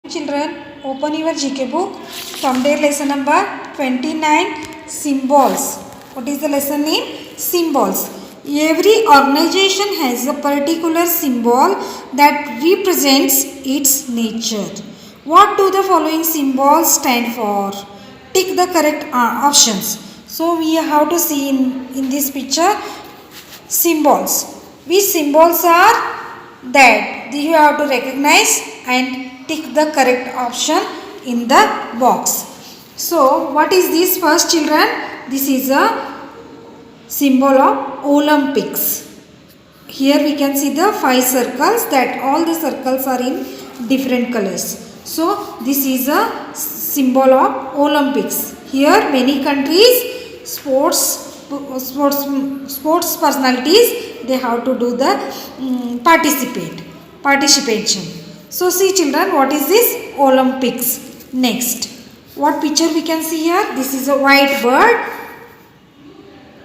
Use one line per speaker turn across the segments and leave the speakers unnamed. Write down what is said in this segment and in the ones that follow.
Children, open your GK book from their lesson number 29, Symbols. What is the lesson name? Symbols. Every organization has a particular symbol that represents its nature. What do the following symbols stand for? Tick the correct options. So we have to see in this picture symbols. Which symbols are that? You have to recognize and tick the correct option in the box. So what is this first, children? This is a symbol of Olympics. Here we can see the 5 circles, that all the circles are in different colors. So this is a symbol of Olympics. Here many countries, sports personalities, they have to do the participation. So see children, what is this? Olympics. Next, what picture we can see here? This is a white bird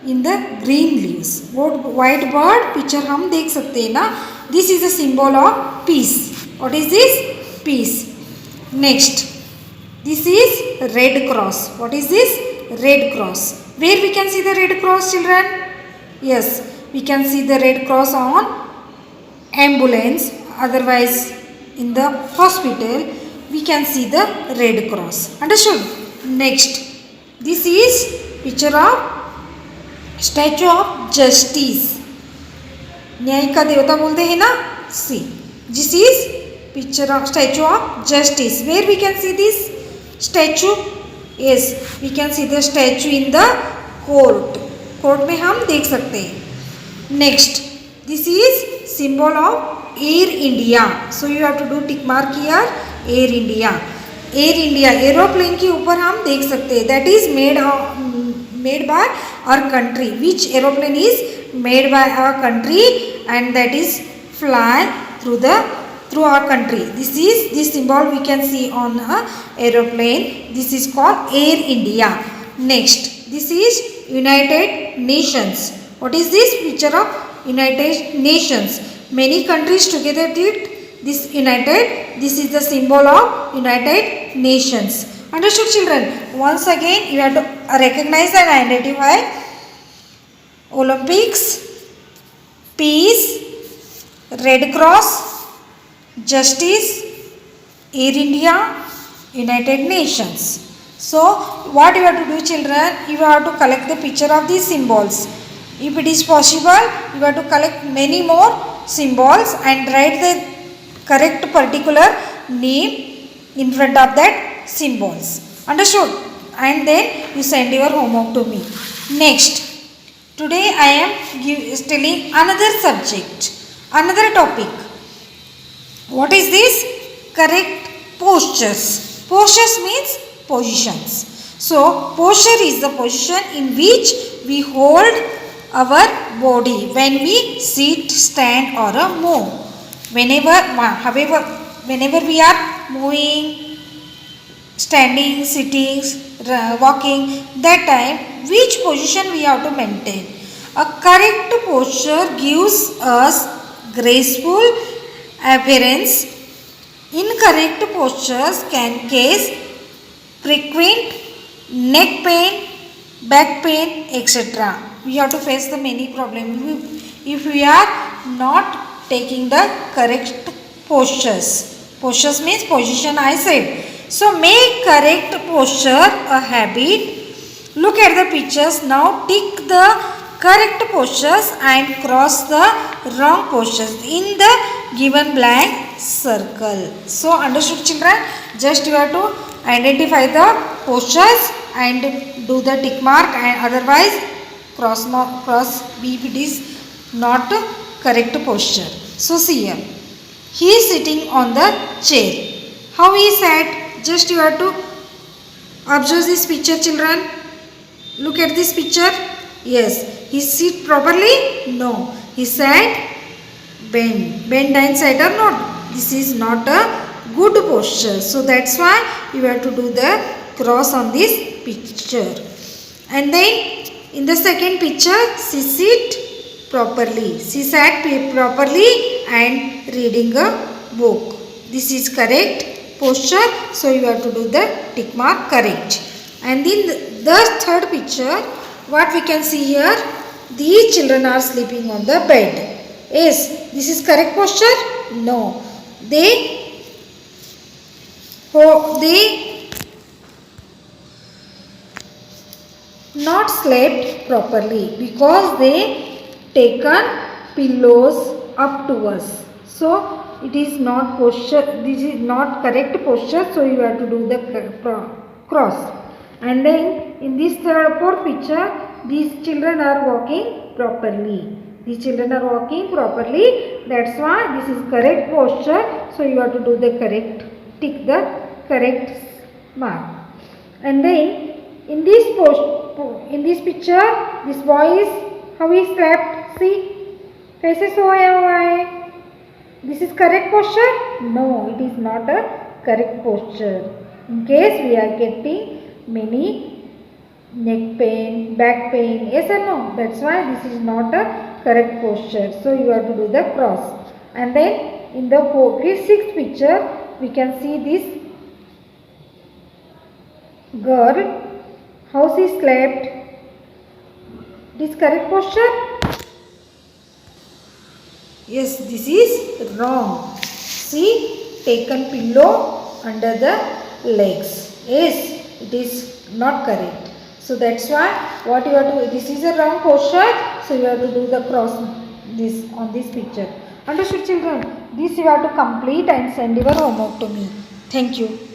in the green leaves. What white bird picture हम देख सकते हैं ना? This is a symbol of peace. What is this? Peace. Next, this is red cross. What is this? Red cross. Where we can see the red cross, children? Yes, we can see the red cross on ambulance. Otherwise, in the hospital, we can see the red cross. Understood? Next, this is picture of Statue of Justice. न्याय का देवता बोलते हैं ना? See, this is picture of Statue of Justice. Where we can see this statue? Yes, we can see the statue in the court. Court में हम देख सकते हैं. Next, this is symbol of Air India. So you have to do tick mark here. Air India. Air India aeroplane के ऊपर हम देख सकते हैं. That is made by our country. Which aeroplane is made by our country and that is fly through our country. This symbol we can see on a aeroplane. This is called Air India. Next, this is United Nations. What is this picture of United Nations? Many countries together did this united. This is the symbol of United Nations. Understood, children? Once again, you have to recognize and identify Olympics, peace, Red Cross, justice, Air India, United Nations. So, what you have to do, children? You have to collect the picture of these symbols. If it is possible, you have to collect many more symbols and write the correct particular name in front of that symbols. Understood? And then you send your homework to me. Next, today I am telling another subject, another topic. What is this? Correct postures. Postures means positions. So, posture is the position in which we hold our body when we sit, stand or move. Whenever we are moving, standing, sitting, walking, that time which position we have to maintain? A correct posture gives us graceful appearance. Incorrect postures can cause frequent neck pain, back pain, etc. We have to face the many problems if we are not taking the correct postures. Postures means position, I said. So make correct posture a habit. Look at the pictures. Now tick the correct postures and cross the wrong postures in the given blank circle. So understood, children? Just you have to identify the postures and do the tick mark, and otherwise cross if it is not correct posture. So see here. He is sitting on the chair. How he sat? Just you have to observe this picture, children. Look at this picture. Yes. He sit properly? No. He sat bend and side or not. This is not a good posture. So that's why you have to do the cross on this picture. And then in the second picture, she sit properly. She sat properly and reading a book. This is correct posture. So you have to do the tick mark correct. And in the third picture, what we can see here, these children are sleeping on the bed. Yes, this is correct posture? No. They not slept properly because they taken pillows up to us. So it is not posture, this is not correct posture, so you have to do the cross. And then in this fourth picture, these children are walking properly. These children are walking properly, that's why this is correct posture, so you have to do the correct, tick the correct mark. And then in this picture, this boy is, how he slept, see, कैसे सोया हुआ है. This is correct posture? No, it is not a correct posture. In case we are getting many neck pain, back pain, yes or no? That's why this is not a correct posture. So you have to do the cross. And then in the sixth picture, we can see this girl, how she slept. This correct posture? Yes, this is wrong. See, taken pillow under the legs. Yes, it is not correct. So that's why what you have to do, this is a wrong posture. So you have to do the cross this on this picture. Understood, children? This you have to complete and send your homework to me. Thank you.